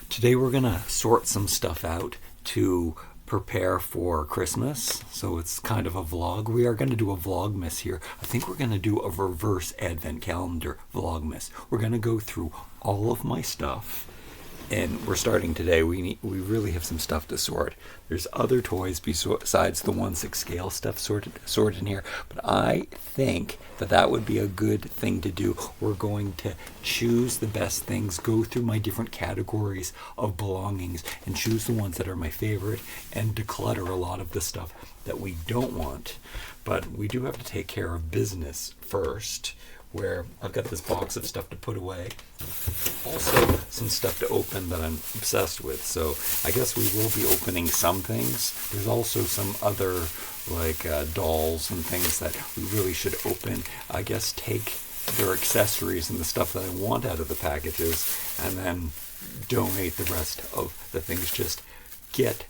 Today we're gonna sort some stuff out to prepare for Christmas. So it's kind of a vlog. We are gonna do a Vlogmas here. I think we're gonna do a reverse advent calendar Vlogmas. We're gonna go through all of my stuff. And we're starting today. We really have some stuff to sort. There's other toys besides the 1/6 scale stuff sorted in here, but I think that would be a good thing to do. We're going to choose the best things, go through my different categories of belongings, and choose the ones that are my favorite, and declutter a lot of the stuff that we don't want. But we do have to take care of business first, where I've got this box of stuff to put away. Also, some stuff to open that I'm obsessed with. So I guess we will be opening some things. There's also some other like dolls and things that we really should open. I guess take their accessories and the stuff that I want out of the packages, and then donate the rest of the things. Just get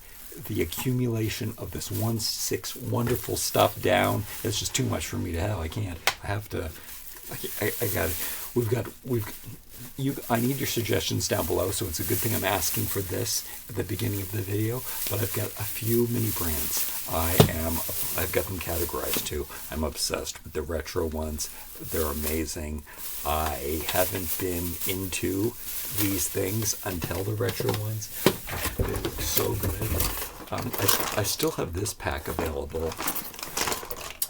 the accumulation of this 1/6 wonderful stuff down. It's just too much for me to have. I can't. I have to. I got it. I need your suggestions down below, so it's a good thing I'm asking for this at the beginning of the video. But I've got a few mini brands. I've got them categorized too. I'm obsessed with the retro ones. They're amazing. I haven't been into these things until the retro ones. They look so good. I still have this pack available,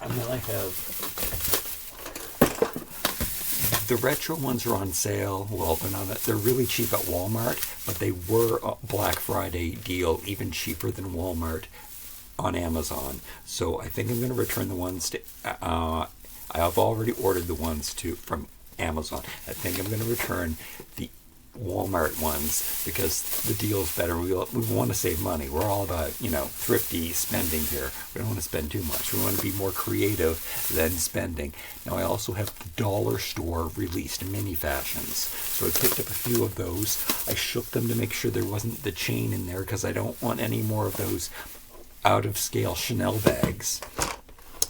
and then I have. The retro ones are on sale. We'll open on it. They're really cheap at Walmart, but they were a Black Friday deal, even cheaper than Walmart on Amazon. So I think I'm going to return the ones to. I have already ordered the ones from Amazon. I think I'm going to return the Walmart ones because the deal's better. We want to save money. We're all about, thrifty spending here. We don't want to spend too much. We want to be more creative than spending. Now I also have the dollar store released mini fashions. So I picked up a few of those. I shook them to make sure there wasn't the chain in there because I don't want any more of those out of scale Chanel bags.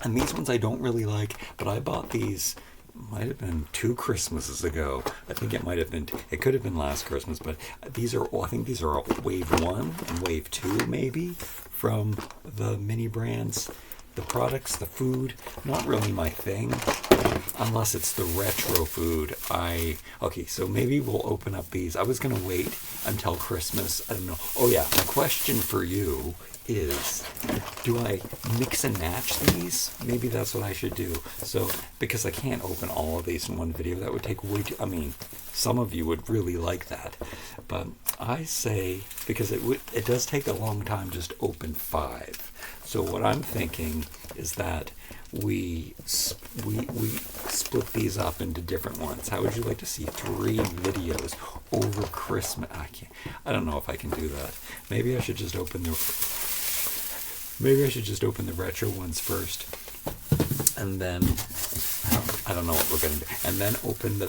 And these ones I don't really like, but I bought these. Might have been 2 Christmases ago. I think it might have been. It could have been last Christmas, but these are. I think these are wave 1 and wave 2, maybe, from the mini brands. The products, the food, not really my thing, unless it's the retro food. Okay, so maybe we'll open up these. I was gonna wait until Christmas. I don't know. Oh yeah, my question for you is, do I mix and match these? Maybe that's what I should do. So, because I can't open all of these in one video, that would take way too, some of you would really like that. But I say, because it does take a long time just to open 5. So what I'm thinking is that we split these up into different ones. How would you like to see 3 videos over Christmas? I don't know if I can do that. Maybe I should just open the retro ones first, and then I don't know what we're gonna do, and then open the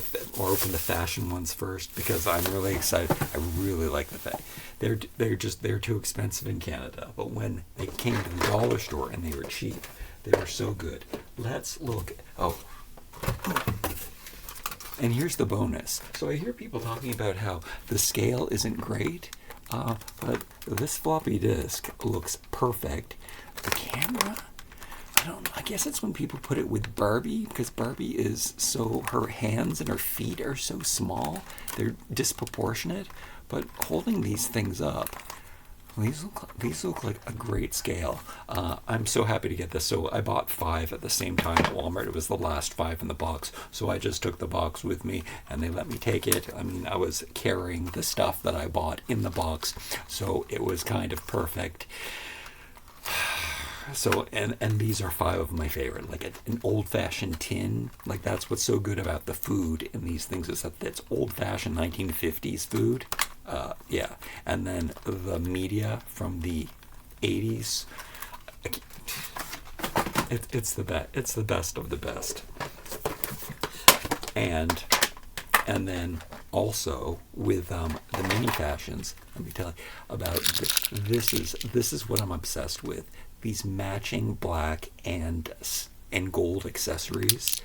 fashion ones first, because I'm really excited. I really like the fact they're too expensive in Canada, but when they came to the dollar store and they were cheap, they were so good. Let's look. Oh, and here's the bonus. So I hear people talking about how the scale isn't great. But this floppy disk looks perfect. The camera, I don't know. I guess it's when people put it with Barbie, because Barbie is her hands and her feet are so small. They're disproportionate. But holding these things up, these look like a great scale. I'm so happy to get this. So I bought 5 at the same time at Walmart. It was the last 5 in the box. So I just took the box with me, and they let me take it. I was carrying the stuff that I bought in the box, so it was kind of perfect. So, and these are 5 of my favorite, like an old-fashioned tin. Like, that's what's so good about the food in these things, is that it's old-fashioned 1950s food. Yeah, and then the media from the 80s. It's the best. It's the best of the best. And then also with the mini fashions, let me tell you about this. This is what I'm obsessed with. These matching black and gold accessories.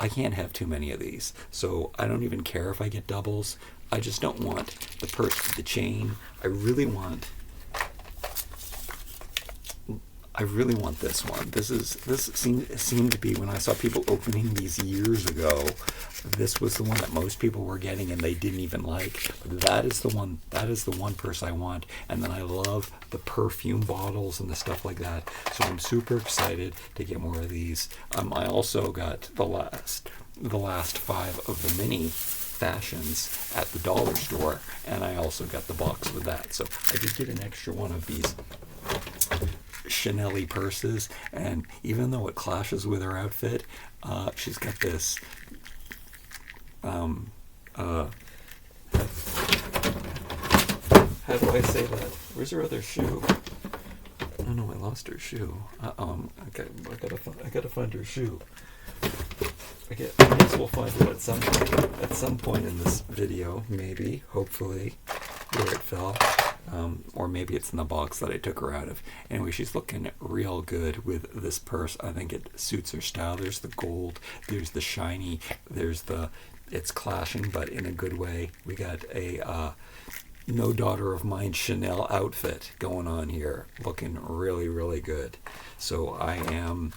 I can't have too many of these, so I don't even care if I get doubles. I just don't want the purse with the chain. I really want this one. This seemed to be, when I saw people opening these years ago, this was the one that most people were getting and they didn't even like. But that is the one purse I want. And then I love the perfume bottles and the stuff like that. So I'm super excited to get more of these. I also got the last 5 of the mini fashions at the dollar store, and I also got the box with that. So I did get an extra one of these Chanel-y purses, and even though it clashes with her outfit, she's got this how do I say that? Where's her other shoe? Oh no, I lost her shoe. Okay, I gotta find her shoe. I guess we'll find it at some point in this video, maybe, hopefully, where it fell. Or maybe it's in the box that I took her out of. Anyway, she's looking real good with this purse. I think it suits her style. There's the gold, there's the shiny, it's clashing, but in a good way. We got a no daughter of mine Chanel outfit going on here, looking really, really good. So I am...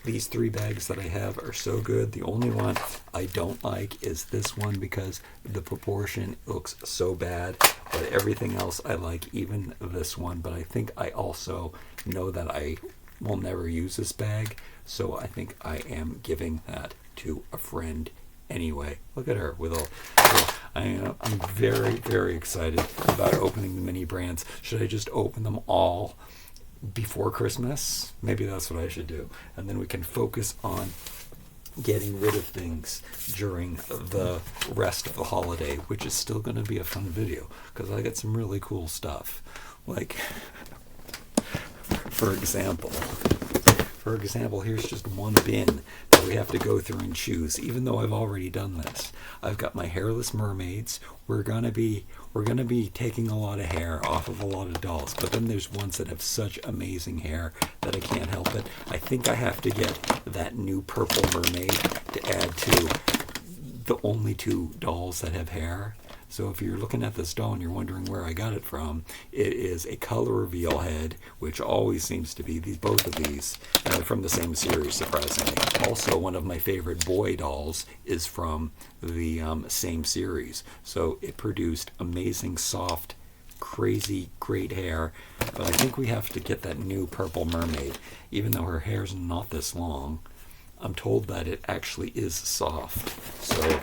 these 3 bags that I have are so good. The only one I don't like is this one because the proportion looks so bad. But everything else I like, even this one. But I think I also know that I will never use this bag. So I think I am giving that to a friend anyway. Look at her with all... I'm very, very excited about opening the mini brands. Should I just open them all before Christmas? Maybe that's what I should do, and then we can focus on getting rid of things during the rest of the holiday, which is still going to be a fun video because I got some really cool stuff. Like, for example, here's just one bin that we have to go through and choose, even though I've already done this. I've got my hairless mermaids. We're gonna be taking a lot of hair off of a lot of dolls, but then there's ones that have such amazing hair that I can't help it. I think I have to get that new purple mermaid to add to the only 2 dolls that have hair. So if you're looking at this doll and you're wondering where I got it from, it is a color reveal head, which always seems to be both of these from the same series, surprisingly. Also, one of my favorite boy dolls is from the same series. So it produced amazing, soft, crazy, great hair. But I think we have to get that new purple mermaid, even though her hair's not this long. I'm told that it actually is soft. So...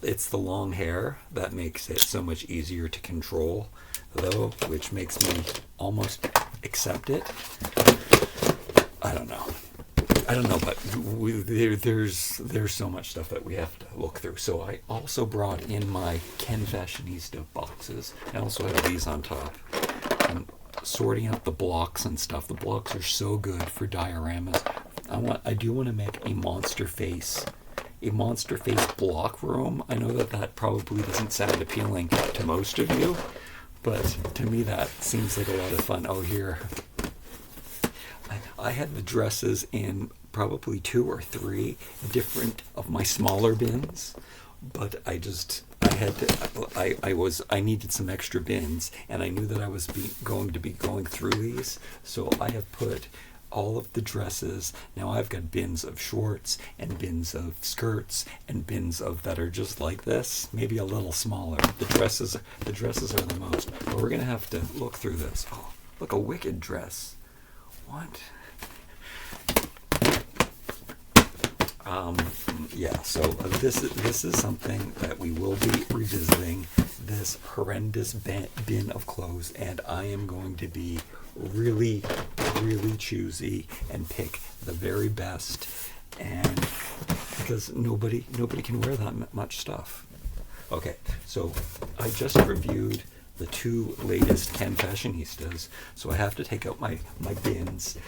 it's the long hair that makes it so much easier to control, though, which makes me almost accept it. I don't know, but there's so much stuff that we have to look through. So I also brought in my Ken Fashionista boxes. I also have these on top. I'm sorting out the blocks and stuff. The blocks are so good for dioramas. I do want to make a monster face block room. I know that probably doesn't sound appealing to most of you, but to me that seems like a lot of fun. Oh, here. I had the dresses in probably 2 or 3 different of my smaller bins, but I needed some extra bins, and I knew that I was going to be going through these, so I have put all of the dresses. Now I've got bins of shorts and bins of skirts and bins of that are just like this, maybe a little smaller. The dresses are the most, but we're gonna have to look through this. Oh, look, a wicked dress. What? Yeah, so this is something that we will be revisiting, this horrendous bin of clothes, and I am going to be really, really choosy and pick the very best, and because nobody can wear that much stuff. Okay, so I just reviewed the 2 latest Ken Fashionistas, so I have to take out my bins.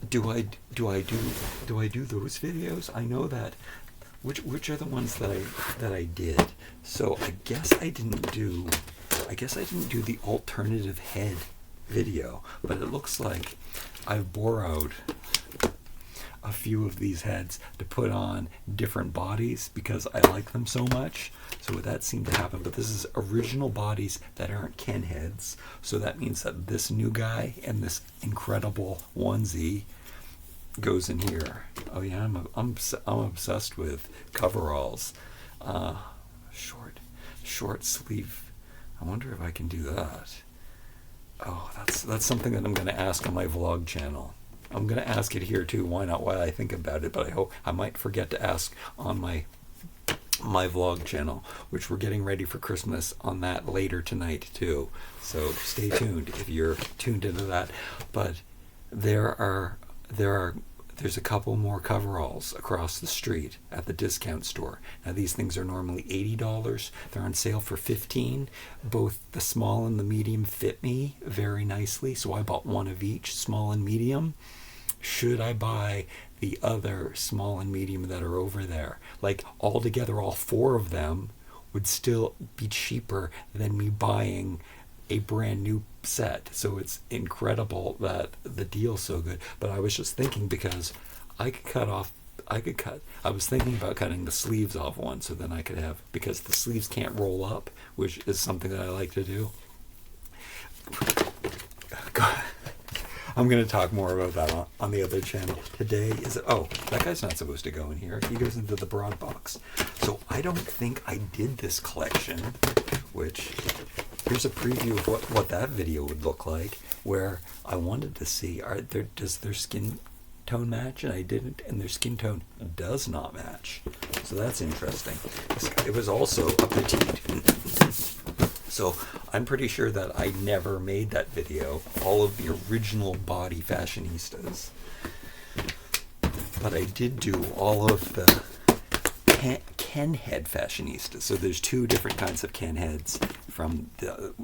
Do I do those videos? I know that. Which are the ones that I did? So I guess I didn't do the alternative head video, but it looks like I've borrowed a few of these heads to put on different bodies because I like them so much. So that seemed to happen. But this is original bodies that aren't Ken heads. So that means that this new guy and this incredible onesie goes in here. Oh yeah, I'm obsessed with coveralls. Short sleeve. I wonder if I can do that. Oh, that's something that I'm going to ask on my vlog channel. I'm going to ask it here too. Why not? While I think about it, but I hope I might forget to ask on my vlog channel, which we're getting ready for Christmas on that later tonight too. So stay tuned if you're tuned into that. But there's a couple more coveralls across the street at the discount store. Now these things are normally $80. They're on sale for $15. Both the small and the medium fit me very nicely, so I bought one of each, small and medium. Should I buy the other small and medium that are over there? Like altogether, all four of them would still be cheaper than me buying a brand new set. So it's incredible that the deal's so good. But I was just thinking, because I was thinking about cutting the sleeves off one, so then I could have, because the sleeves can't roll up, which is something that I like to do. I'm going to talk more about that on the other channel. Today is, oh, that guy's not supposed to go in here. He goes into the broad box. So I don't think I did this collection, which, here's a preview of what that video would look like, where I wanted to see, does their skin tone match? And I didn't, and their skin tone does not match. So that's interesting. It was also a petite. So I'm pretty sure that I never made that video, all of the original body fashionistas. But I did do all of the Ken head fashionistas. So there's two different kinds of Ken heads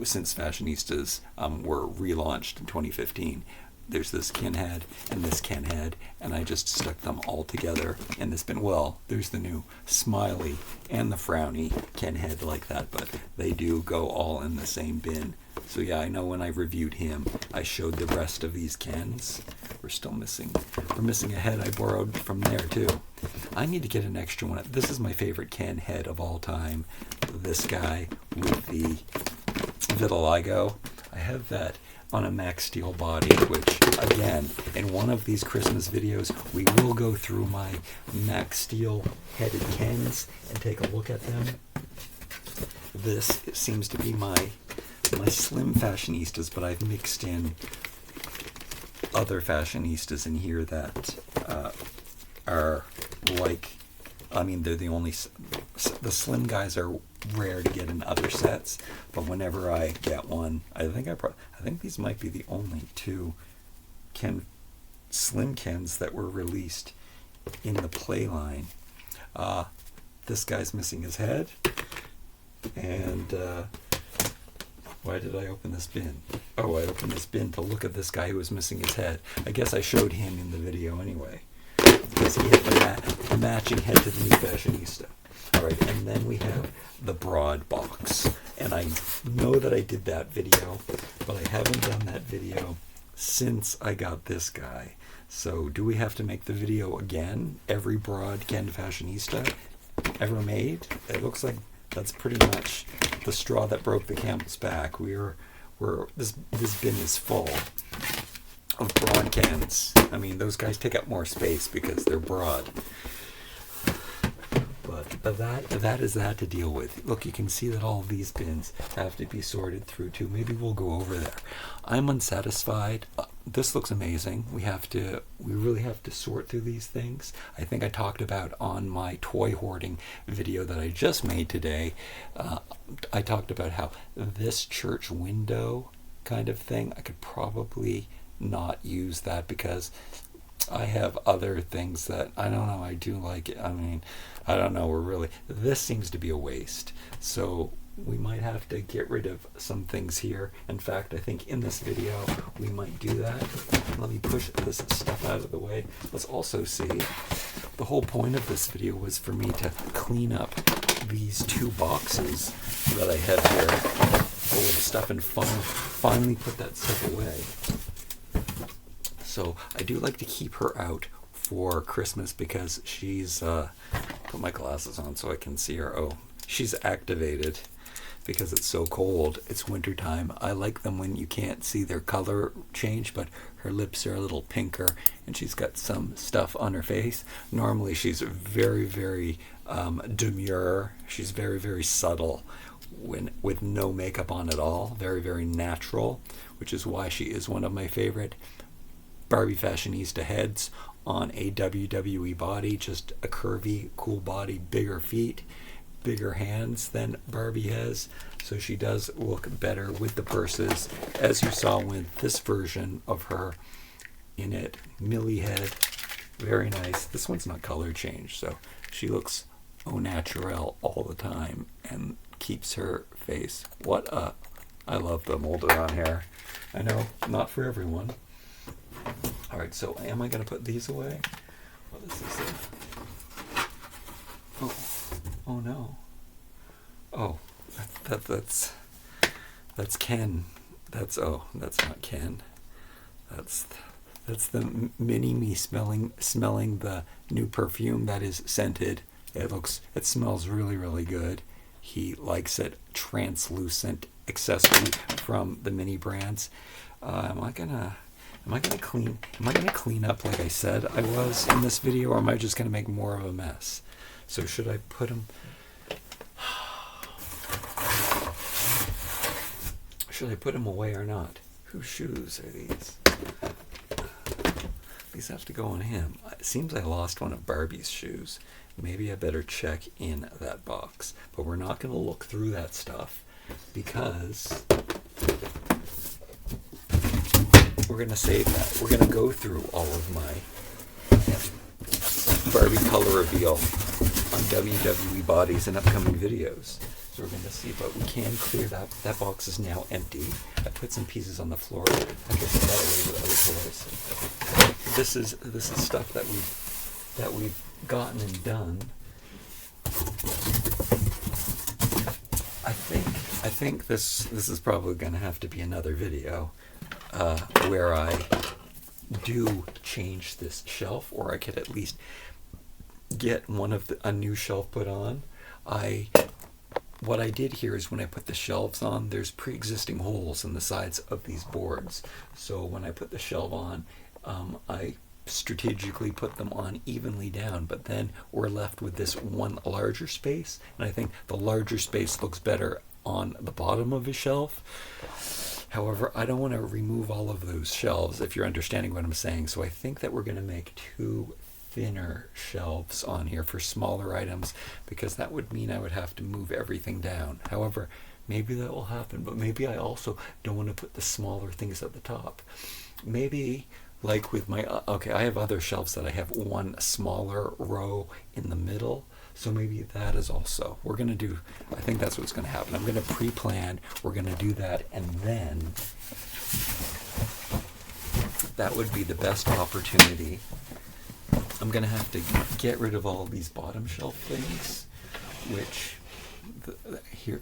since fashionistas were relaunched in 2015. There's this Ken head and this Ken head, and I just stuck them all together in this bin. Well, there's the new smiley and the frowny Ken head like that, but they do go all in the same bin. So yeah, I know when I reviewed him, I showed the rest of these Kens. We're missing a head I borrowed from there too. I need to get an extra one. This is my favorite Ken head of all time. This guy with the vitiligo. I have that on a Max Steel body, which again, in one of these Christmas videos, we will go through my Max Steel headed Kens and take a look at them. This seems to be my slim fashionistas, but I've mixed in other fashionistas in here that are like, I mean, they're the only, the slim guys are rare to get in other sets, but whenever I get one, I think these might be the only two slim Kens that were released in the play line. This guy's missing his head, and why did I open this bin? Oh, I opened this bin to look at this guy who was missing his head. I guess I showed him in the video anyway, because he had the matching head to the new fashionista. Alright, and then we have the broad box. And I know that I did that video, but I haven't done that video since I got this guy. So do we have to make the video again? Every broad Ken fashionista ever made? It looks like that's pretty much the straw that broke the camel's back. This bin is full of broad Kens. I mean, those guys take up more space because they're broad. But that is that to deal with. Look, you can see that all of these bins have to be sorted through too. Maybe we'll go over there. I'm unsatisfied. This looks amazing. We really have to sort through these things. I think I talked about on my toy hoarding video that I just made today. I talked about how this church window kind of thing, I could probably not use that because I have other things that, I don't know, I do like it. I mean, I don't know, this seems to be a waste. So we might have to get rid of some things here. In fact, I think in this video, we might do that. Let me push this stuff out of the way. Let's also see, the whole point of this video was for me to clean up these two boxes that I have here full of stuff and finally put that stuff away. So I do like to keep her out for Christmas because she's, put my glasses on so I can see her. Oh, she's activated because it's so cold. It's wintertime. I like them when you can't see their color change, but her lips are a little pinker and she's got some stuff on her face. Normally she's very, very demure. She's very, very subtle with no makeup on at all. Very, very natural, which is why she is one of my favorite Barbie fashionista heads on a WWE body. Just a curvy, cool body, bigger feet, bigger hands than Barbie has, so she does look better with the purses, as you saw with this version of her in it. Millie head, very nice. This one's not color changed, so she looks au naturel all the time and keeps her face. I love the molded on hair. I know, not for everyone. All right, so am I going to put these away? What is this? Oh no. Oh, that's Ken. That's not Ken. That's the mini me smelling the new perfume that is scented. It smells really, really good. He likes it. Translucent accessory from the mini brands. Am I gonna clean up like I said I was in this video, or am I just gonna make more of a mess? So should I put them? Should I put them away or not? Whose shoes are these? These have to go on him. It seems I lost one of Barbie's shoes. Maybe I better check in that box. But we're not going to look through that stuff because we're going to save that. We're going to go through all of my Barbie color reveal on WWE bodies in upcoming videos. So we're going to see, but we can clear that. That box is now empty. I put some pieces on the floor. I guess I got away with other toys. This is stuff that we've gotten and done. I think this is probably going to have to be another video where I do change this shelf, or I could at least get a new shelf put on. What I did here is when I put the shelves on, there's pre-existing holes in the sides of these boards. So when I put the shelf on, I strategically put them on evenly down, but then we're left with this one larger space, and I think the larger space looks better on the bottom of a shelf. However, I don't want to remove all of those shelves, if you're understanding what I'm saying. So I think that we're going to make two thinner shelves on here for smaller items, because that would mean I would have to move everything down. However, maybe that will happen, but maybe I also don't want to put the smaller things at the top. Maybe like with my, I have other shelves that I have one smaller row in the middle. So maybe that is also, we're going to do, I think that's what's going to happen. I'm going to pre-plan, we're going to do that, and then that would be the best opportunity. I'm going to have to get rid of all of these bottom shelf things, which,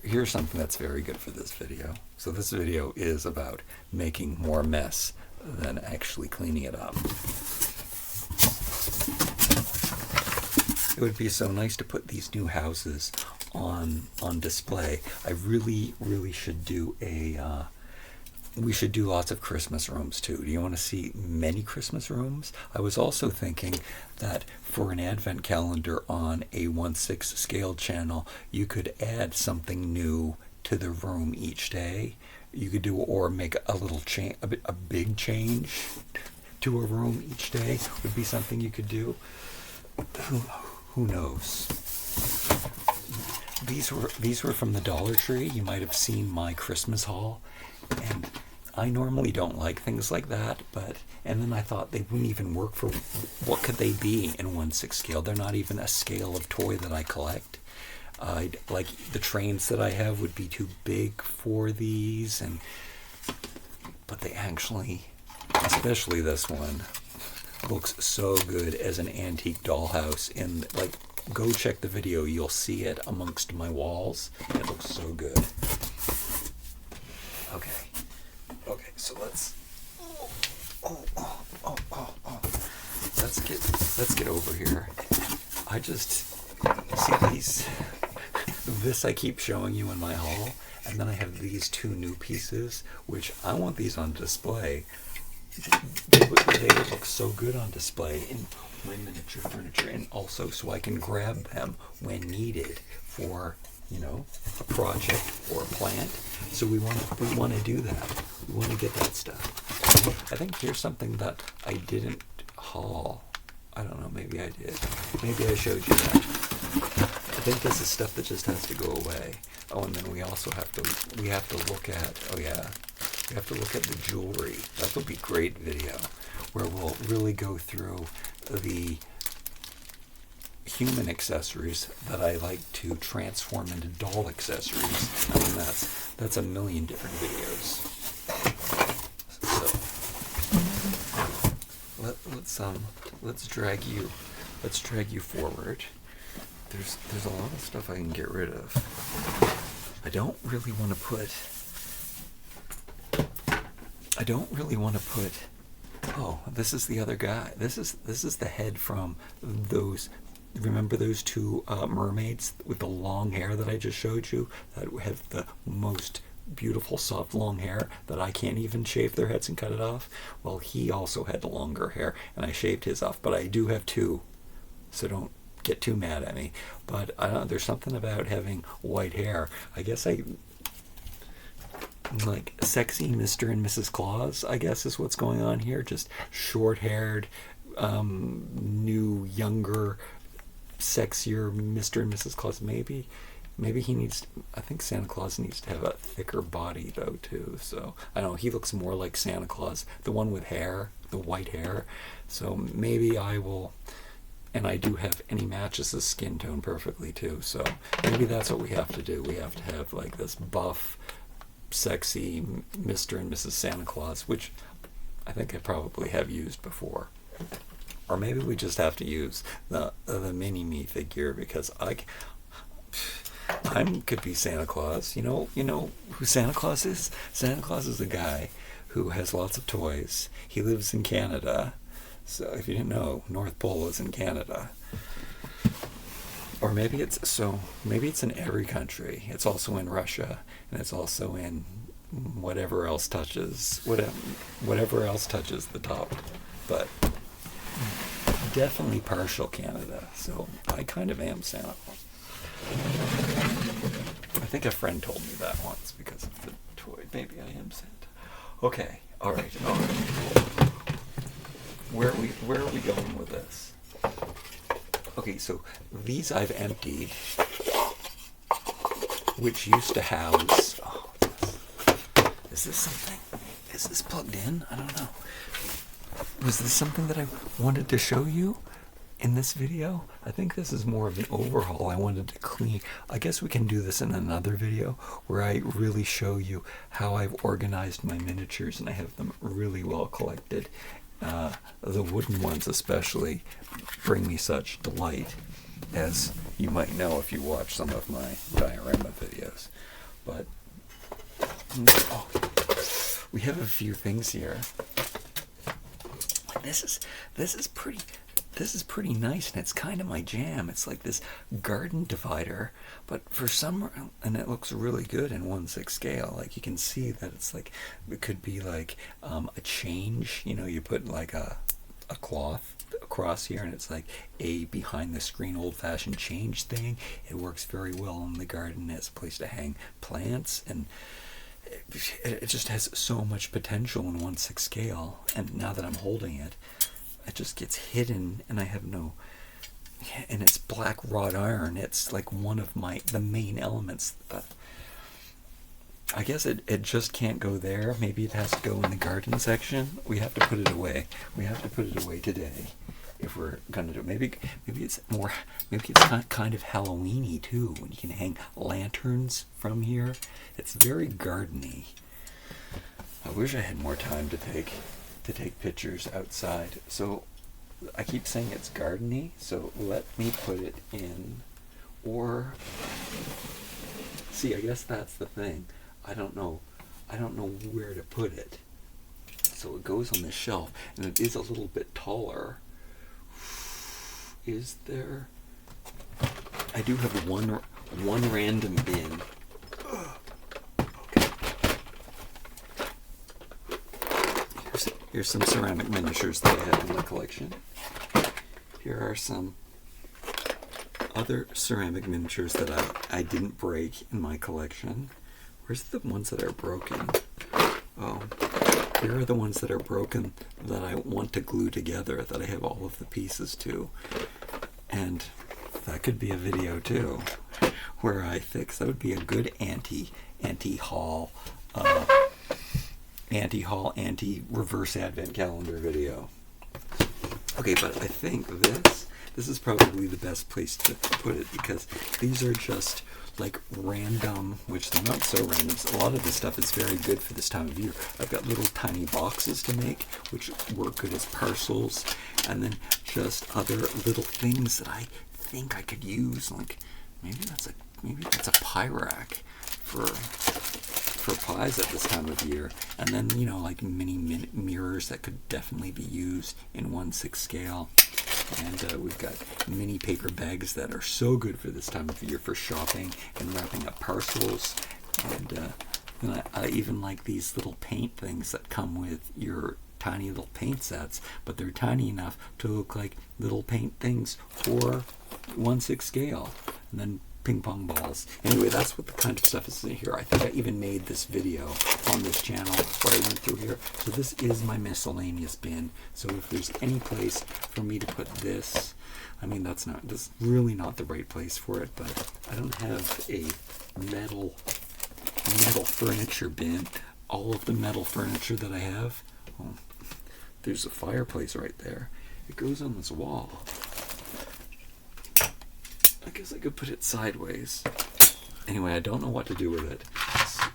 here's something that's very good for this video. So this video is about making more mess than actually cleaning it up. It would be so nice to put these new houses on display. I really should do we should do lots of Christmas rooms too. Do you want to see many Christmas rooms? I was also thinking that for an advent calendar on a 1/6 scale channel, you could add something new to the room each day. You could do, or make a little change, a big change to a room each day would be something you could do. Who knows? These were from the Dollar Tree. You might have seen my Christmas haul, and I normally don't like things like that, and then I thought they wouldn't even work for, what could they be in 1/6 scale? They're not even a scale of toy that I collect. Like the trains that I have would be too big for these, but they actually, especially this one, looks so good as an antique dollhouse. And go check the video, you'll see it amongst my walls. It looks so good. Okay, so let's let's get let's get over here. I just see these. This I keep showing you in my haul, and then I have these two new pieces, which I want these on display. They would look so good on display in my miniature furniture, and also so I can grab them when needed for, you know, a project or a plant. So we want to do that. We want to get that stuff. I think here's something that I didn't haul. I don't know, maybe I did. Maybe I showed you that. I think this is stuff that just has to go away. Oh, and then we also have to look at, oh yeah, we have to look at the jewelry. That would be a great video, where we'll really go through the human accessories that I like to transform into doll accessories. I mean, that's a million different videos. So let's drag you forward. There's a lot of stuff I can get rid of. I don't really want to put. Oh, this is the other guy. This is the head from those. Remember those two mermaids with the long hair that I just showed you, that have the most beautiful soft long hair that I can't even shave their heads and cut it off? Well, he also had longer hair, and I shaved his off, but I do have two, so don't get too mad at me. But I don't know, there's something about having white hair. I guess I like sexy Mr. and Mrs. Claus, I guess is what's going on here. Just short-haired, new, younger, sexier Mr. and Mrs. Claus. Maybe he needs, I think Santa Claus needs to have a thicker body though too. So I don't know, he looks more like Santa Claus, the one with hair, the white hair. So maybe I will, and I do have, and he matches his skin tone perfectly too. So maybe that's what we have to do. We have to have like this buff, sexy Mr. and Mrs. Santa Claus, which I think I probably have used before. Or maybe we just have to use the mini-me figure, because I could be Santa Claus. You know who Santa Claus is? Santa Claus is a guy who has lots of toys. He lives in Canada. So if you didn't know, North Pole is in Canada. Or maybe it's in every country. It's also in Russia, and it's also in whatever else touches the top. But definitely partial Canada. So I kind of am Santa Claus. I think a friend told me that once because of the toy. Maybe I am Santa. Okay. All right. Where are we going with this? Okay, so these I've emptied, which used to house. Oh, is this something? Is this plugged in? I don't know. Was this something that I wanted to show you in this video? I think this is more of an overhaul. I wanted to clean. I guess we can do this in another video where I really show you how I've organized my miniatures, and I have them really well collected. The wooden ones especially bring me such delight, as you might know if you watch some of my diorama videos. But we have a few things here. This is pretty nice, and it's kind of my jam. It's like this garden divider, but and it looks really good in 1/6 scale. Like you can see that it's like, it could be like a change. You put like a cloth across here, and it's like a behind the screen old-fashioned change thing. It works very well in the garden as a place to hang plants, and it just has so much potential in 1/6 scale. And now that I'm holding it, it just gets hidden, and I have no, and it's black wrought iron. It's like one of the main elements. I guess it just can't go there. Maybe it has to go in the garden section. We have to put it away. We have to put it away today if we're gonna do it. Maybe it's kind of Halloween-y too, when you can hang lanterns from here. It's very garden-y. I wish I had more time to take pictures outside. So I keep saying it's garden-y, so let me put it in. Or see, I guess that's the thing. I don't know where to put it. So it goes on the shelf, and it is a little bit taller. is there? I do have one random bin. Okay. Here's some ceramic miniatures that I have in my collection. Here are some other ceramic miniatures that I didn't break in my collection. Where's the ones that are broken? Oh, here are the ones that are broken that I want to glue together, that I have all of the pieces to. And that could be a video too, where I fix. That would be a good anti-haul, anti-reverse advent calendar video. Okay, but I think this is probably the best place to put it, because these are just like random, which they're not so random. A lot of this stuff is very good for this time of year. I've got little tiny boxes to make, which work good as parcels, and then just other little things that I think I could use. Like maybe that's a pie rack for pies at this time of year, and then like mini mirrors that could definitely be used in 1/6 scale. And we've got mini paper bags that are so good for this time of year for shopping and wrapping up parcels. And I even like these little paint things that come with your tiny little paint sets, but they're tiny enough to look like little paint things for 1/6 scale. And then ping pong balls. Anyway, that's what the kind of stuff is in here. I think I even made this video on this channel where I went through here. So this is my miscellaneous bin. So if there's any place for me to put this, I mean, this is really not the right place for it, but I don't have a metal furniture bin. All of the metal furniture that I have, oh, there's a fireplace right there. It goes on this wall. I guess I could put it sideways. Anyway, I don't know what to do with it.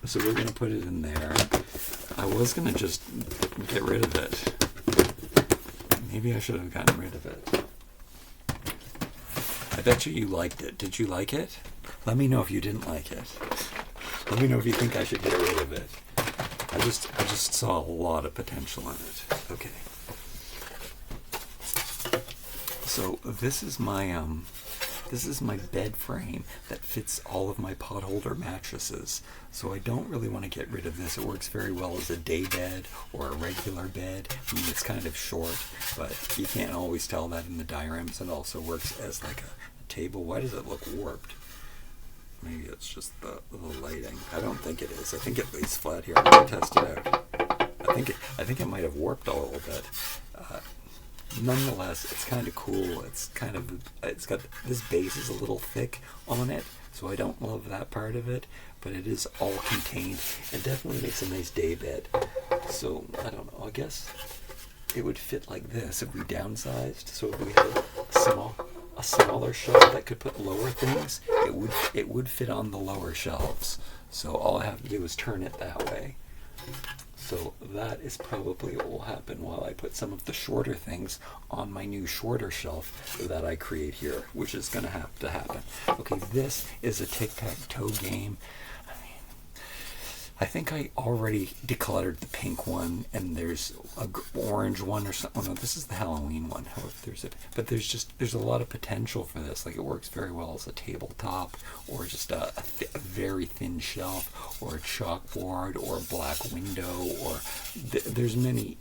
So we're going to put it in there. I was going to just get rid of it. Maybe I should have gotten rid of it. I bet you liked it. Did you like it? Let me know if you didn't like it. Let me know if you think I should get rid of it. I just saw a lot of potential in it. Okay. So this is my bed frame that fits all of my potholder mattresses. So I don't really want to get rid of this. It works very well as a day bed or a regular bed. I mean, it's kind of short, but you can't always tell that in the diagrams. It also works as like a table. Why does it look warped? Maybe it's just the lighting. I don't think it is. I think it lays flat here. I'm going to test it out. I think it might have warped a little bit. Nonetheless, it's kind of cool. It's got this base is a little thick on it, so I don't love that part of it, but it is all contained. It definitely makes a nice day bed. So I don't know. I guess it would fit like this if we downsized. So if we had a smaller shelf that could put lower things, it would fit on the lower shelves. So all I have to do is turn it that way. So that is probably what will happen while I put some of the shorter things on my new shorter shelf that I create here, which is going to have to happen. Okay, this is a tic-tac-toe game. I think I already decluttered the pink one, and there's a orange one or something. Oh no, this is the Halloween one. But there's a lot of potential for this. Like, it works very well as a tabletop, or just a very thin shelf, or a chalkboard, or a black window, or there's many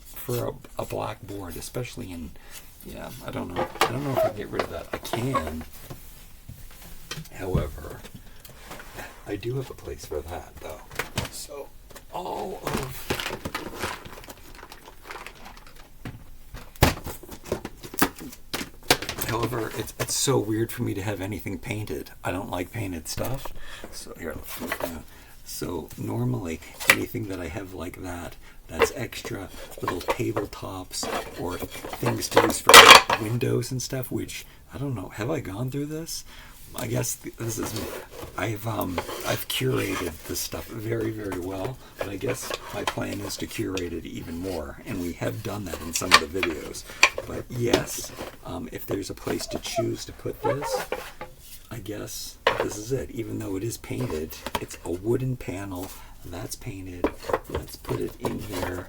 for a blackboard, especially in. Yeah, I don't know if I can get rid of that. I can. However, I do have a place for that, though. So, all of... However, it's so weird for me to have anything painted. I don't like painted stuff. So, here, so normally, anything that I have like that's extra little tabletops or things to use for windows and stuff, which, I don't know, have I gone through this? I guess this is me. I've curated this stuff very, very well, but I guess my plan is to curate it even more, and we have done that in some of the videos. But yes, if there's a place to choose to put this, I guess this is it. Even though it is painted, it's a wooden panel that's painted. Let's put it in here.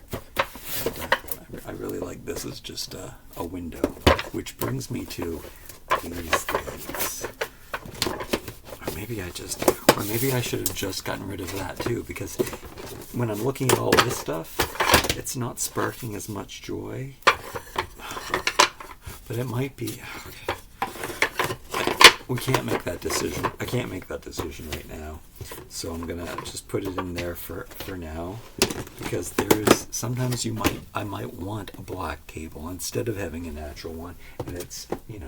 And, I really like this as just a window, which brings me to these things. Or maybe I should have just gotten rid of that too, because when I'm looking at all this stuff, it's not sparking as much joy. But it might be. We can't make that decision. I can't make that decision right now. So I'm gonna just put it in there for now, because sometimes I might want a black table instead of having a natural one, and it's, you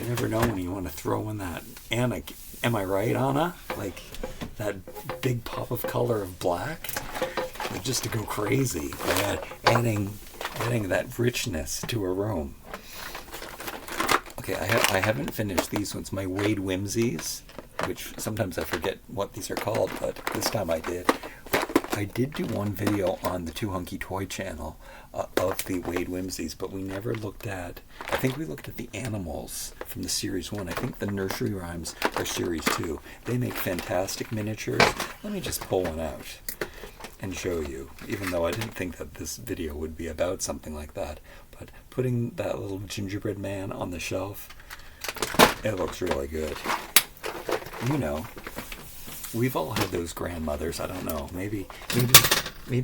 never know when you want to throw in that. Anna, am I right, Anna? Like that big pop of color of black, like just to go crazy, adding that richness to a room. Okay, I haven't finished these ones, my Wade Whimsies, which sometimes I forget what these are called, but this time I did. I did do one video on the Too Hunky Toy channel of the Wade Whimsies, but we never looked at, I think we looked at the animals from the series 1. I think the nursery rhymes are series 2. They make fantastic miniatures. Let me just pull one out and show you, even though I didn't think that this video would be about something like that. But putting that little gingerbread man on the shelf, it looks really good. We've all had those grandmothers. I don't know. Maybe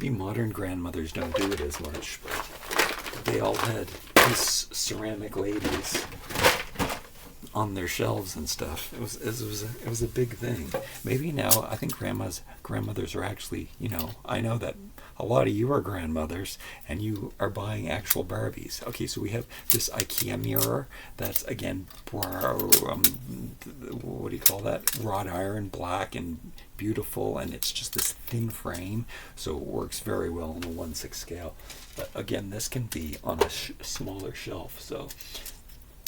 modern grandmothers don't do it as much, but they all had these ceramic ladies on their shelves and stuff. It was a big thing. Maybe now I think grandmothers are actually, I know that a lot of you are grandmothers and you are buying actual Barbies. Okay, so we have this IKEA mirror that's, again, what do you call that? Wrought iron, black and beautiful, and it's just this thin frame, so it works very well on a 1/6 scale. But again, this can be on a smaller shelf, so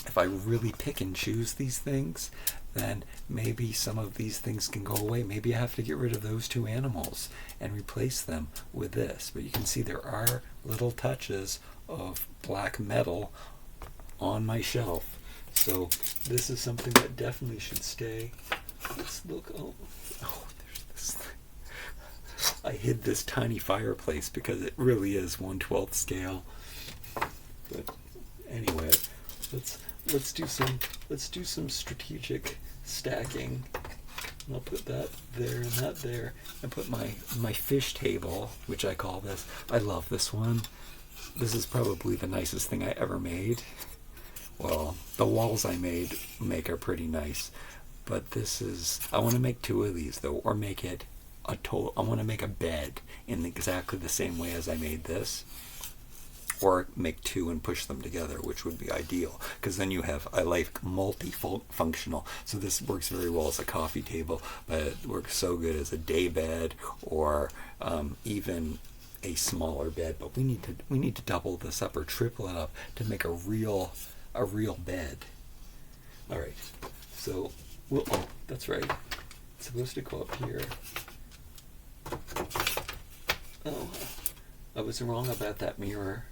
if I really pick and choose these things, then maybe some of these things can go away. Maybe I have to get rid of those two animals and replace them with this. But you can see there are little touches of black metal on my shelf. So this is something that definitely should stay. Let's look. Oh, there's this thing. I hid this tiny fireplace because it really is 1/12 scale. But anyway, let's do some strategic stacking. I'll put that there and that there, and put my fish table, which I call this. I love this one. This is probably the nicest thing I ever made. Well, the walls I make are pretty nice, but I want to make 2 of these though, or make it I want to make a bed in exactly the same way as I made this. Or make 2 and push them together, which would be ideal, because then I like multifunctional. So this works very well as a coffee table, but it works so good as a day bed, or even a smaller bed. But we need to double this up or triple it up to make a real bed. All right, so that's right. It's supposed to go up here. Oh, I was wrong about that mirror.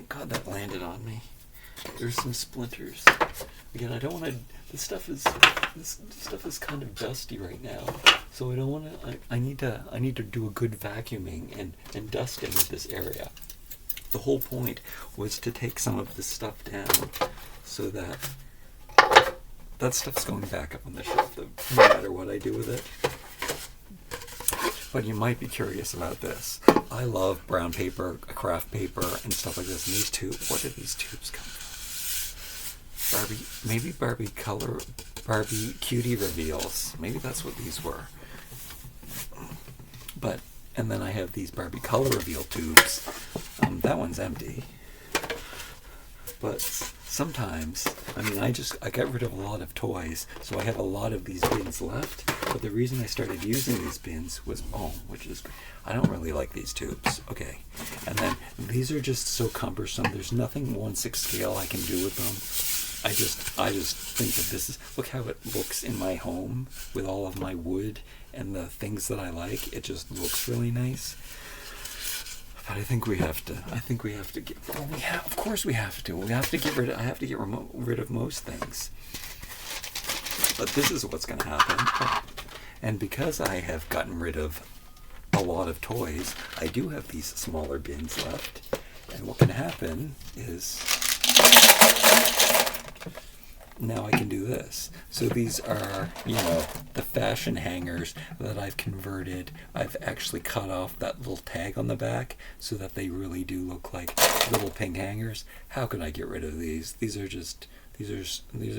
God, that landed on me. There's some splinters. Again, I don't want to. This stuff is kind of dusty right now, so I don't want to. I need to do a good vacuuming and dusting of this area. The whole point was to take some of this stuff down, so that stuff's going back up on the shelf, no matter what I do with it. But you might be curious about this. I love brown paper, craft paper, and stuff like this. And these tubes, what do these tubes come from? Barbie cutie reveals. Maybe that's what these were. And then I have these Barbie color reveal tubes. That one's empty. But sometimes, I got rid of a lot of toys, so I have a lot of these bins left. But the reason I started using these bins was, I don't really like these tubes. Okay. And then these are just so cumbersome. There's nothing 1/6 scale I can do with them. I just think that this is, look how it looks in my home with all of my wood and the things that I like. It just looks really nice. But I think we have to get. Well, of course we have to. I have to get rid of most things. But this is what's going to happen. And because I have gotten rid of a lot of toys, I do have these smaller bins left. And what can happen is now I can do this. So these are, the fashion hangers that I've converted. I've actually cut off that little tag on the back so that they really do look like little pink hangers. How can I get rid of these? These are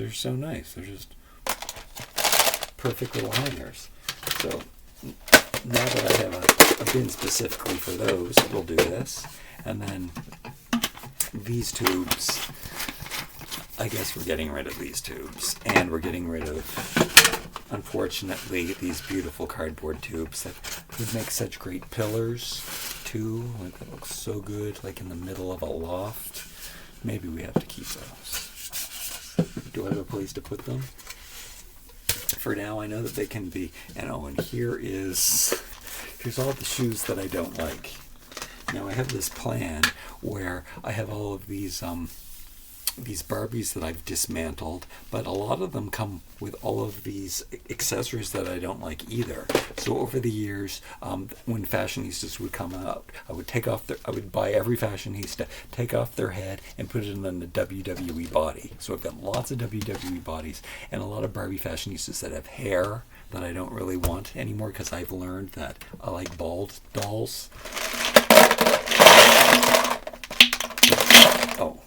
so nice. They're just perfect little hangers. So now that I have a bin specifically for those, we'll do this. And then these tubes, I guess we're getting rid of these tubes. And we're getting rid of, unfortunately, these beautiful cardboard tubes that would make such great pillars, too. Like, that looks so good, like in the middle of a loft. Maybe we have to keep those. Do I have a place to put them? For now, I know that they can be, and here's all the shoes that I don't like. Now, I have this plan where I have all of these Barbies that I've dismantled, but a lot of them come with all of these accessories that I don't like either. So over the years, when fashionistas would come out, I would buy every fashionista, take off their head, and put it in the WWE body. So I've got lots of WWE bodies, and a lot of Barbie fashionistas that have hair that I don't really want anymore because I've learned that I like bald dolls. Oh.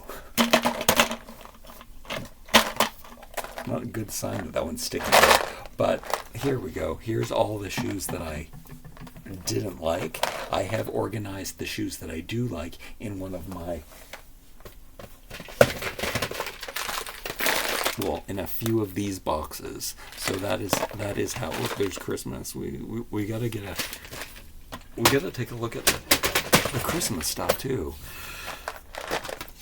Not a good sign that one's sticking there. But here we go. Here's all the shoes that I didn't like. I have organized the shoes that I do like in one of my, in a few of these boxes. So that is how. Look, there's Christmas. We gotta take a look at the Christmas stuff too.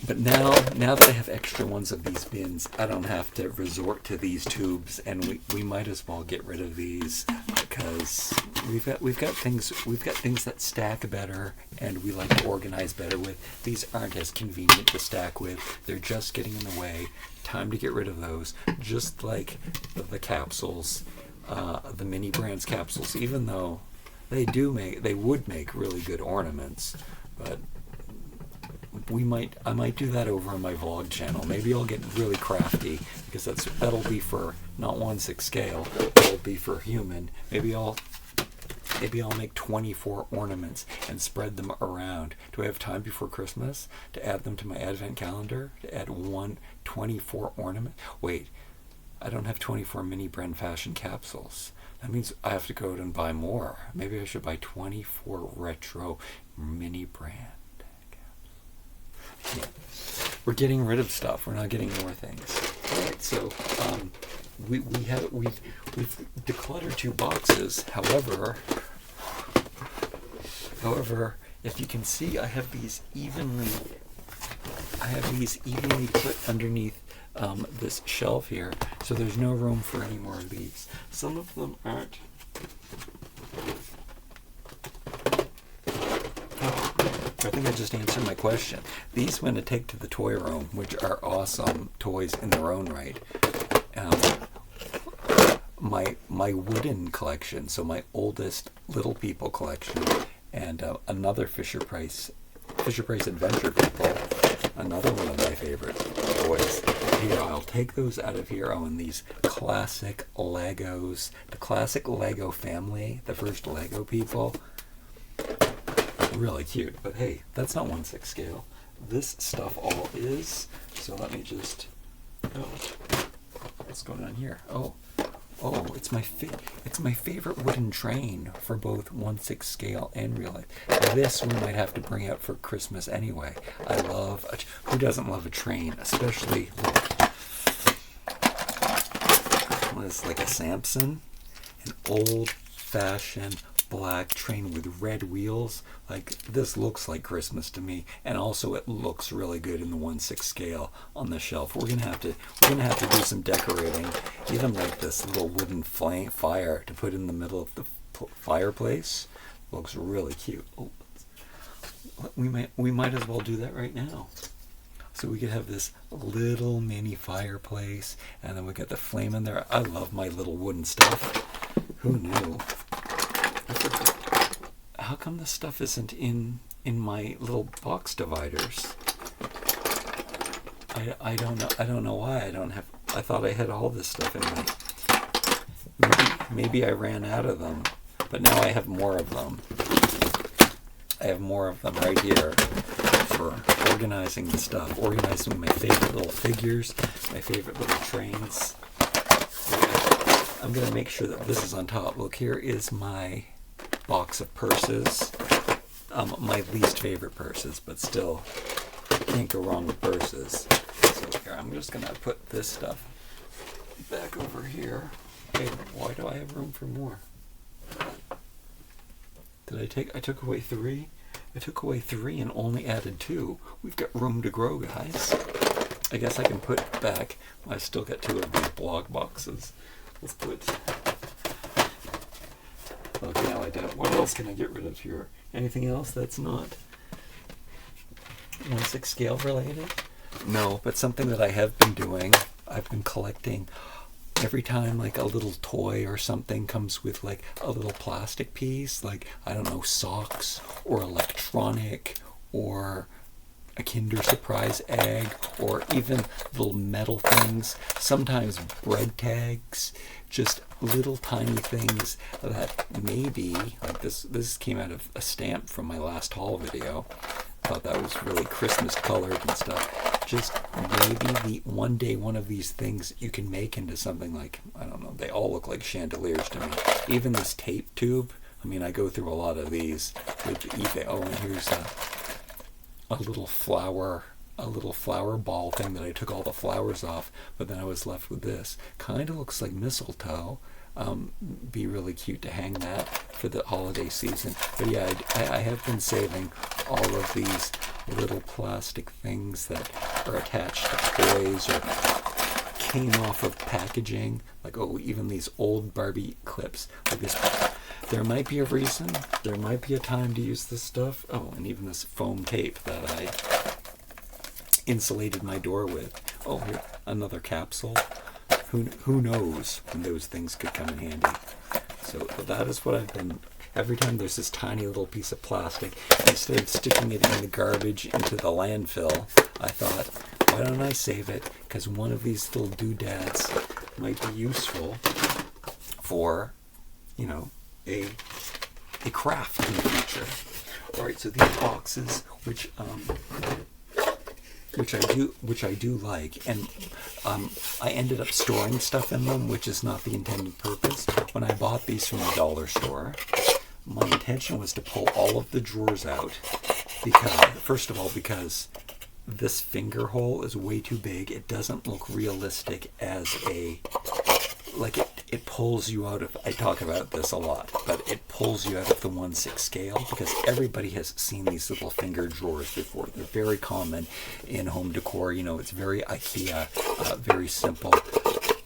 But now that I have extra ones of these bins, I don't have to resort to these tubes, and we might as well get rid of these because we've got things that stack better and we like to organize better with. These aren't as convenient to stack with. They're just getting in the way. Time to get rid of those. Just like the capsules, the mini brands capsules, even though they would make really good ornaments, but I might do that over on my vlog channel. Maybe I'll get really crafty because that'll be for not 1/6 scale. It'll be for human. Maybe I'll make 24 ornaments and spread them around. Do I have time before Christmas to add them to my advent calendar? To add 24 ornament? Wait, I don't have 24 mini brand fashion capsules. That means I have to go out and buy more. Maybe I should buy 24 retro mini brand. Yeah. We're getting rid of stuff. We're not getting more things. All right, so we've decluttered 2 boxes. However, if you can see, I have these evenly put underneath this shelf here. So there's no room for any more of these. Some of them aren't. I think I just answered my question. These I'm going to take to the toy room, which are awesome toys in their own right. My wooden collection, so my oldest Little People collection, and another Fisher Price Adventure People, another one of my favorite toys. Here, I'll take those out of here. Oh, and these classic Legos, the classic Lego family, the first Lego people. Really cute, but hey, that's not 1/6 scale. This stuff all is. So let me just. What's going on here? Oh, it's my favorite wooden train for both 1/6 scale and real life. This we might have to bring out for Christmas anyway. I love who doesn't love a train, especially what is like a Samson, an old-fashioned black train with red wheels. Like, this looks like Christmas to me, and also it looks really good in the 1/6 scale on the shelf. We're gonna have to do some decorating, even like this little wooden fire to put in the middle of the fireplace. Looks really cute. Oh, we might as well do that right now. So we could have this little mini fireplace, and then we got the flame in there. I love my little wooden stuff. Who knew? how come this stuff isn't in my little box dividers? I don't know. I don't know why I don't have. I thought I had all this stuff in my. Maybe I ran out of them, but now I have more of them. I have more of them right here for organizing the stuff, organizing my favorite little figures, my favorite little trains. I'm gonna make sure that this is on top. Look, here is my box of purses. My least favorite purses, but still can't go wrong with purses. So here, I'm just gonna put this stuff back over here. Wait, why do I have room for more? I took away 3? I took away 3 and only added 2. We've got room to grow, guys. I guess I can put back, I still got 2 of these blog boxes. Let's put, okay, now I don't. What else can I get rid of here? Anything else that's not 1/6 scale related? No, but something that I have been doing, I've been collecting every time like a little toy or something comes with like a little plastic piece, like, I don't know, socks or electronic or a Kinder Surprise egg or even little metal things, sometimes bread tags, just little tiny things that maybe, like this came out of a stamp from my last haul video. I thought that was really Christmas colored and stuff. Just maybe one day one of these things you can make into something like, I don't know, they all look like chandeliers to me. Even this tape tube, I mean, I go through a lot of these with eBay. Oh, and here's a little flower ball thing that I took all the flowers off, but then I was left with this. Kind of looks like mistletoe. Be really cute to hang that for the holiday season. But yeah, I have been saving all of these little plastic things that are attached to toys or came off of packaging. Like, oh, even these old Barbie clips. Like this. There might be a reason. There might be a time to use this stuff. Oh, and even this foam tape that I insulated my door with. Oh, here, another capsule. Who knows when those things could come in handy. So that is what I've been, every time there's this tiny little piece of plastic, instead of sticking it in the garbage into the landfill, I thought, why don't I save it? Because one of these little doodads might be useful for, you know, a craft in the future. All right, so these boxes, which I do like, and I ended up storing stuff in them, which is not the intended purpose. When I bought these from the dollar store, my intention was to pull all of the drawers out because, first of all, because this finger hole is way too big. It doesn't look realistic as a, like, it pulls you out of, I talk about this a lot, but it pulls you out of the 1/6 scale because everybody has seen these little finger drawers before. They're very common in home decor. You know, it's very IKEA, very simple.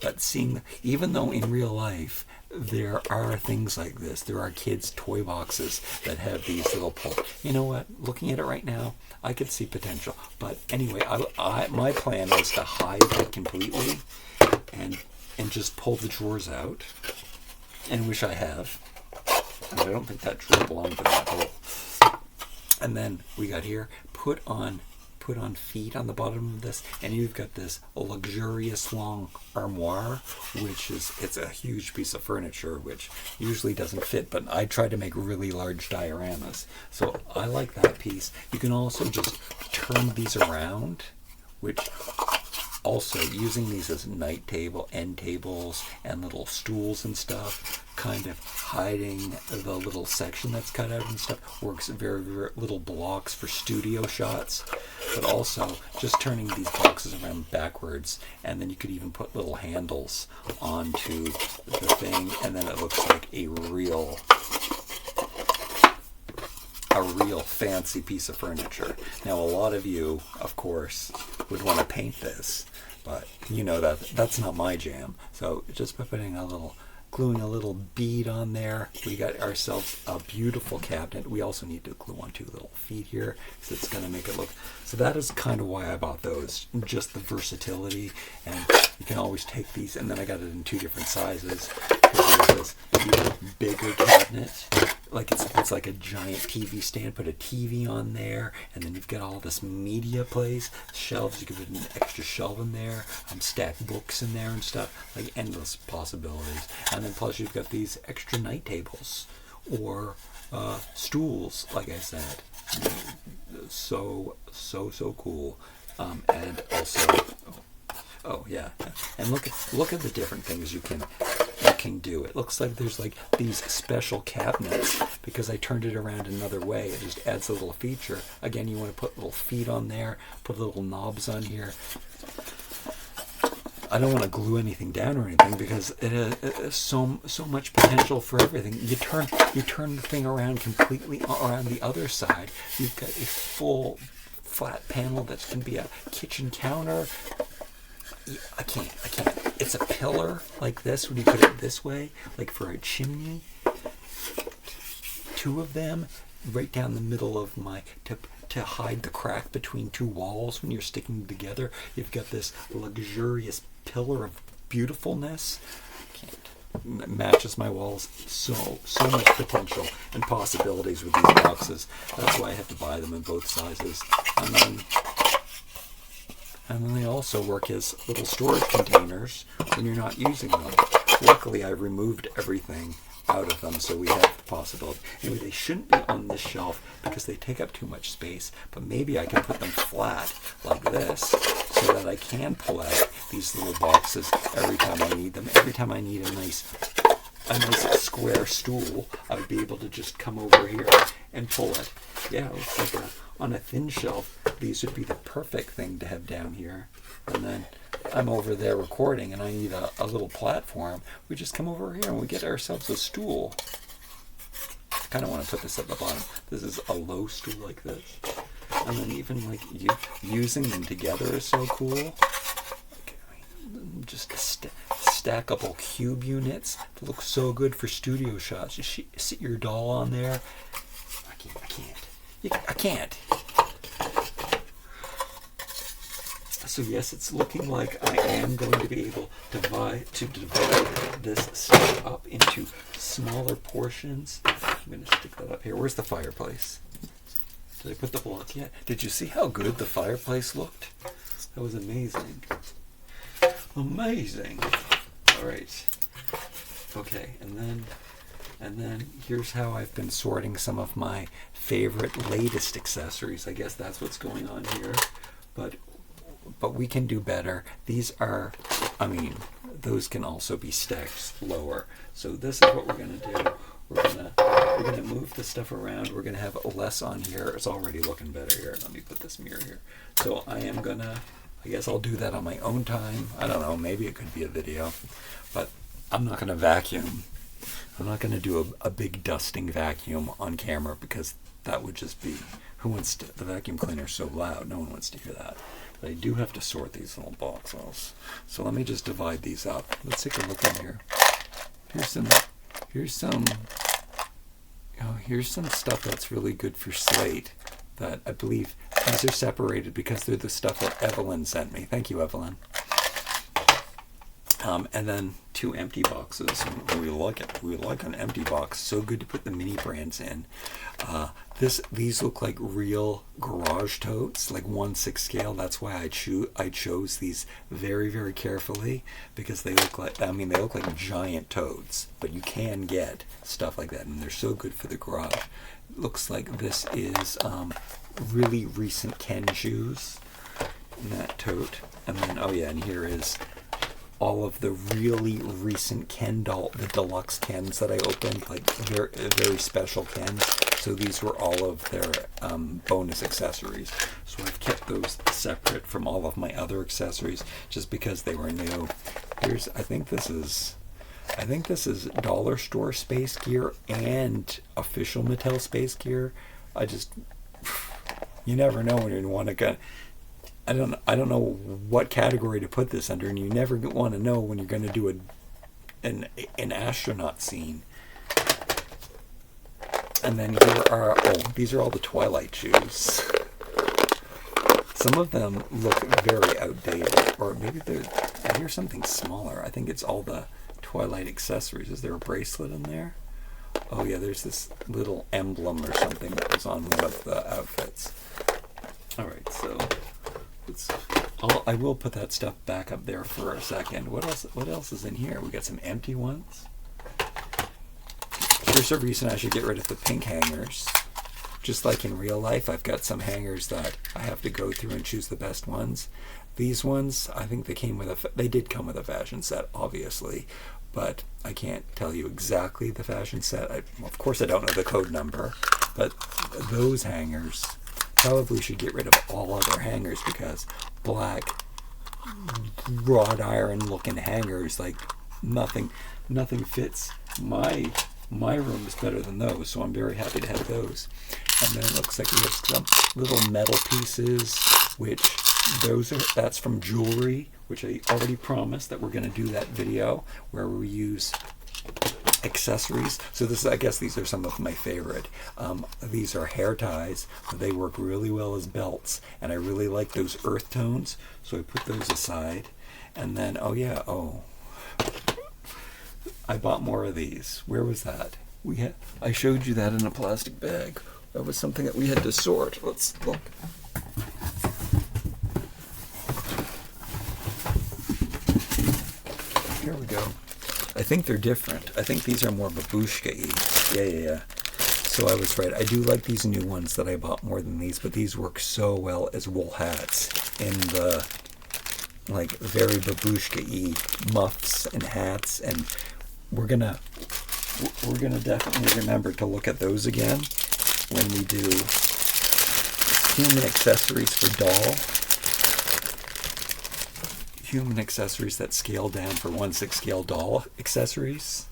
But seeing, even though in real life there are things like this, there are kids' toy boxes that have these little pull. You know what? Looking at it right now, I could see potential. But anyway, my plan was to hide it completely and just pull the drawers out, and which I have. And I don't think that drawer belonged to that hole. And then we got here, put on feet on the bottom of this, and you've got this luxurious long armoire, which is, it's a huge piece of furniture, which usually doesn't fit, but I tried to make really large dioramas. So I like that piece. You can also just turn these around, which also, using these as night table, end tables, and little stools and stuff, kind of hiding the little section that's cut out and stuff, works very, very little blocks for studio shots, but also just turning these boxes around backwards, and then you could even put little handles onto the thing, and then it looks like a real fancy piece of furniture. Now, a lot of you, of course, would want to paint this, but you know that's not my jam. So just by gluing a little bead on there, we got ourselves a beautiful cabinet. We also need to glue on 2 little feet here, so it's going to make it look. So that is kind of why I bought those, just the versatility, and you can always take these. And then I got it in 2 different sizes. There's this even bigger cabinet like it's like a giant TV stand. Put a TV on there, and then you've got all this media place, shelves. You can put an extra shelf in there, stack books in there and stuff. Like endless possibilities. And then plus you've got these extra night tables or stools, like I said. So cool. And also, oh yeah, and look at the different things you can do. It looks like there's like these special cabinets because I turned it around another way. It just adds a little feature. Again, you want to put little feet on there, put little knobs on here. I don't want to glue anything down or anything because it has so much potential for everything. You turn the thing around completely around the other side. You've got a full flat panel that can be a kitchen counter. I can't. It's a pillar like this when you put it this way, like for a chimney. Two of them right down the middle of my to hide the crack between two walls when you're sticking them together. You've got this luxurious pillar of beautifulness. Can't. Matches my walls. So much potential and possibilities with these boxes. That's why I have to buy them in both sizes. And then they also work as little storage containers when you're not using them. Luckily, I removed everything out of them, so we have the possibility. Anyway, they shouldn't be on this shelf because they take up too much space, but maybe I can put them flat like this so that I can pull out these little boxes every time I need them. Every time I need a nice square stool, I would be able to just come over here and pull it. Yeah, it looks like on a thin shelf, these would be the perfect thing to have down here. And then I'm over there recording and I need a little platform. We just come over here and we get ourselves a stool. I kind of want to put this at the bottom. This is a low stool like this. And then even like using them together is so cool. Just stackable cube units that look so good for studio shots. Just sit your doll on there. I can't. So yes, it's looking like I am going to be able to divide this stuff up into smaller portions. I'm going to stick that up here. Where's the fireplace? Did I put the block yet? Did you see how good the fireplace looked? That was amazing. Amazing. All right. Okay, and then here's how I've been sorting some of my favorite latest accessories. I guess that's what's going on here. But we can do better. These are, those can also be stacked lower. So this is what we're going to do. We're gonna move the stuff around. We're gonna have less on here. It's already looking better here. Let me put this mirror here. So I guess I'll do that on my own time. I don't know, maybe it could be a video, but I'm not gonna vacuum. I'm not gonna do a big dusting vacuum on camera because that would just be, the vacuum cleaner's so loud, no one wants to hear that. But I do have to sort these little boxes. So let me just divide these up. Let's take a look in here. Here's some stuff that's really good for slate that I believe these are separated because they're the stuff that Evelyn sent me. Thank you, Evelyn. And then 2 empty boxes. We like an empty box. So good to put the mini brands in. These look like real garage totes, like 1/6 scale. That's why I chose these very, very carefully because they look like giant totes. But you can get stuff like that, and they're so good for the garage. It looks like this is really recent Ken shoes in that tote. And then and here is all of the really recent Ken the deluxe Kens that I opened, like very, very special Kens. So these were all of their bonus accessories. So I've kept those separate from all of my other accessories just because they were new. I think this is dollar store space gear and official Mattel space gear. You never know when you want to get. I don't know what category to put this under, and you never want to know when you're going to do an astronaut scene. And then these are all the Twilight shoes. Some of them look very outdated, or maybe here's something smaller. I think it's all the Twilight accessories. Is there a bracelet in there? Oh yeah, there's this little emblem or something that was on one of the outfits. All right, so I will put that stuff back up there for a second. What else is in here? We got some empty ones. There's a reason I should get rid of the pink hangers. Just like in real life, I've got some hangers that I have to go through and choose the best ones. These ones, I think they did come with a fashion set, obviously, but I can't tell you exactly the fashion set. Of course, I don't know the code number, but those hangers probably should get rid of all other hangers, because black wrought iron looking hangers, like nothing fits my room is better than those, so I'm very happy to have those. And then it looks like we have some little metal pieces, which that's from jewelry, which I already promised that we're going to do that video where we use accessories. So I guess these are some of my favorite. These are hair ties. They work really well as belts, and I really like those earth tones, so I put those aside. And then, I bought more of these. Where was that? I showed you that in a plastic bag. That was something that we had to sort. Let's look. Here we go. I think they're different. I think these are more babushka-y. Yeah. So I was right. I do like these new ones that I bought more than these, but these work so well as wool hats in the very babushka-y muffs and hats, and we're gonna definitely remember to look at those again when we do human accessories for doll. Human accessories that scale down for 1/6 scale doll accessories.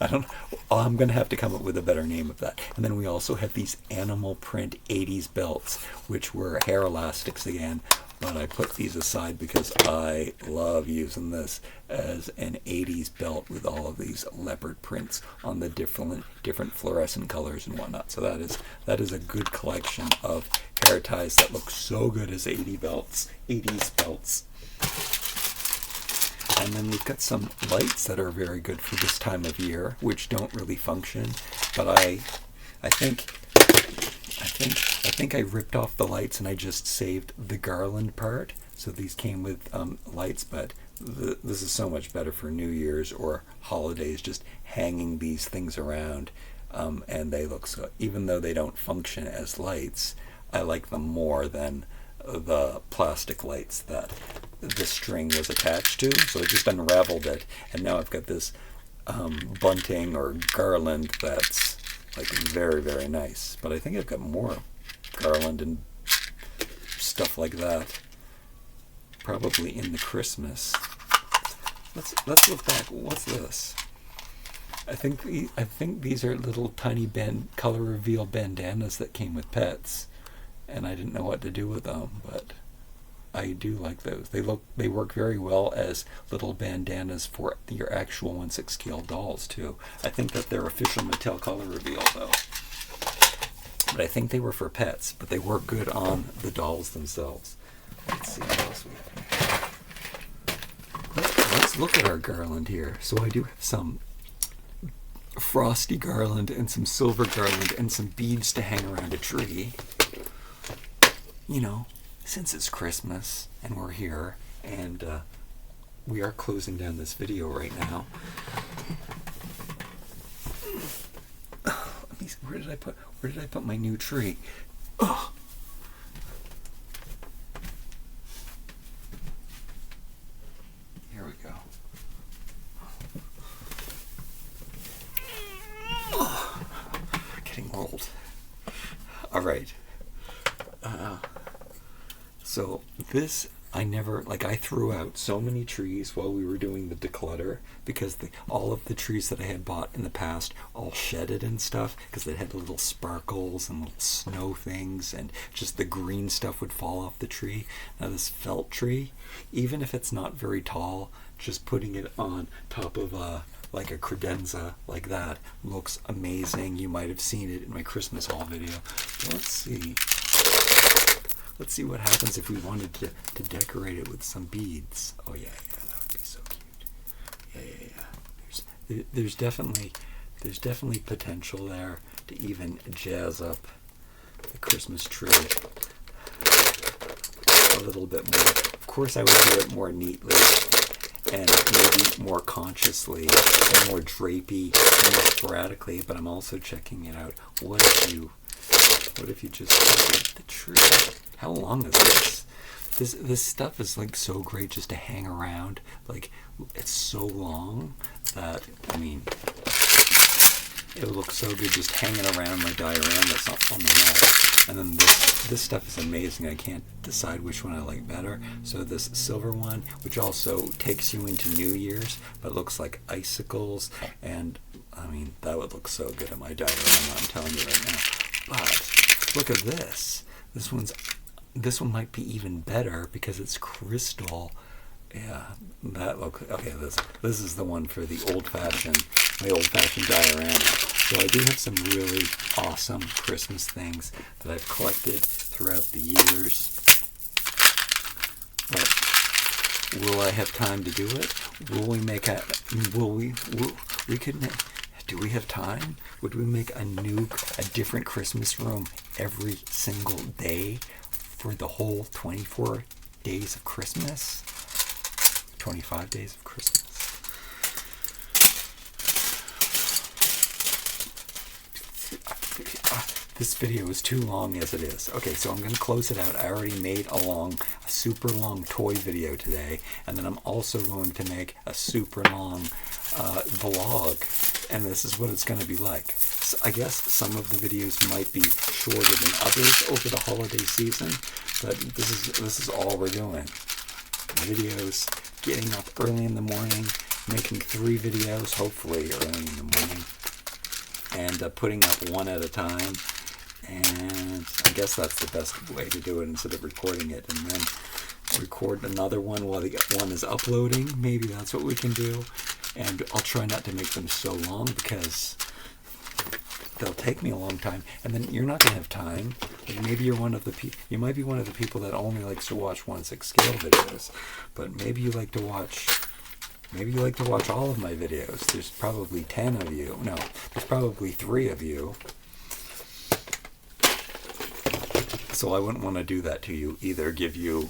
I'm going to have to come up with a better name of that. And then we also have these animal print 80s belts, which were hair elastics again. But I put these aside because I love using this as an 80s belt with all of these leopard prints on the different fluorescent colors and whatnot. So that is a good collection of hair ties that look so good as 80s belts. And then we've got some lights that are very good for this time of year, which don't really function. But I think I ripped off the lights and I just saved the garland part. So these came with lights, but this is so much better for New Year's or holidays, just hanging these things around. And they look so, even though they don't function as lights, I like them more than the plastic lights that the string was attached to. So I just unraveled it, and now I've got this bunting or garland that's very, very nice. But I think I've got more garland and stuff like that probably in the Christmas. Let's look back. What's this? I think these are little tiny color reveal bandanas that came with pets, and I didn't know what to do with them, but I do like those. They work very well as little bandanas for your actual 1/6 scale dolls too. I think that they're official Mattel color reveal though. But I think they were for pets, but they work good on the dolls themselves. Let's see what else we have. Let's look at our garland here. So I do have some frosty garland and some silver garland and some beads to hang around a tree. You know, since it's Christmas and we're here and we are closing down this video right now. Where did I put my new tree? Oh. Here we go. Oh. Getting old. All right. So this, I threw out so many trees while we were doing the declutter because all of the trees that I had bought in the past all shedded and stuff because they had little sparkles and little snow things, and just the green stuff would fall off the tree. Now this felt tree, even if it's not very tall, just putting it on top of a credenza like that looks amazing. You might have seen it in my Christmas haul video. But let's see what happens if we wanted to decorate it with some beads. Oh yeah, that would be so cute. Yeah. There's there's definitely potential there to even jazz up the Christmas tree a little bit more. Of course, I would do it more neatly and maybe more consciously, and more drapey, and more sporadically, but I'm also checking it out. What if you just covered the tree? How long is this? This stuff is like so great just to hang around. Like, it's so long that, I mean, it would look so good just hanging around my dioramas on the wall. And then this stuff is amazing. I can't decide which one I like better. So this silver one, which also takes you into New Year's, but looks like icicles, and I mean, that would look so good at my diorama, I'm telling you right now. But look at this. This one might be even better because it's crystal. Yeah, that look okay. This is the one for the my old-fashioned diorama. So I do have some really awesome Christmas things that I've collected throughout the years. But will I have time to do it? Do we have time? Would we make a different Christmas room every single day for the whole 24 days of Christmas? 25 days of Christmas. This video is too long as it is. Okay, so I'm going to close it out. I already made a super long toy video today, and then I'm also going to make a super long vlog, and this is what it's going to be like. So I guess some of the videos might be shorter than others over the holiday season, but this is all we're doing. Videos, getting up early in the morning, making 3 videos, hopefully early in the morning, and putting up one at a time. And I guess that's the best way to do it, instead of recording it and then record another one while the one is uploading. Maybe that's what we can do. And I'll try not to make them so long because they'll take me a long time, and then you're not going to have time. Like, maybe you might be one of the people that only likes to watch 1/6 scale videos, but maybe you like to watch all of my videos. There's probably 10 of you. No, there's probably 3 of you. So I wouldn't want to do that to you either. Give you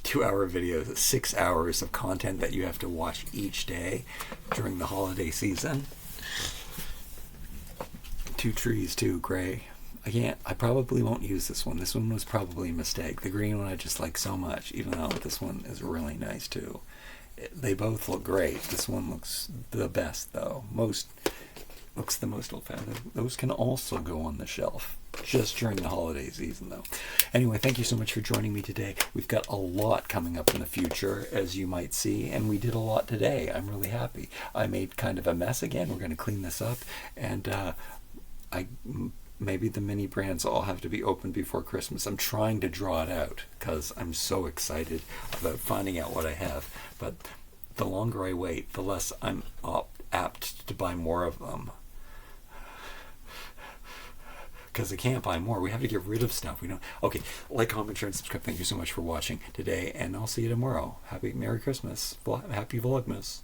2-hour videos, 6 hours of content that you have to watch each day during the holiday season. 2 trees too, gray. I probably won't use this one. This one was probably a mistake. The green one I just like so much, even though this one is really nice too. They both look great. This one looks the best though. Looks the most old-fashioned. Those can also go on the shelf just during the holiday season though. Anyway, thank you so much for joining me today. We've got a lot coming up in the future, as you might see, and we did a lot today. I'm really happy. I made kind of a mess again. We're going to clean this up, and maybe the mini brands all have to be open before Christmas. I'm trying to draw it out because I'm so excited about finding out what I have. But the longer I wait, the less I'm apt to buy more of them. Because I can't buy more. We have to get rid of stuff. Okay, like, comment, share, and subscribe. Thank you so much for watching today, and I'll see you tomorrow. Merry Christmas. Happy Vlogmas.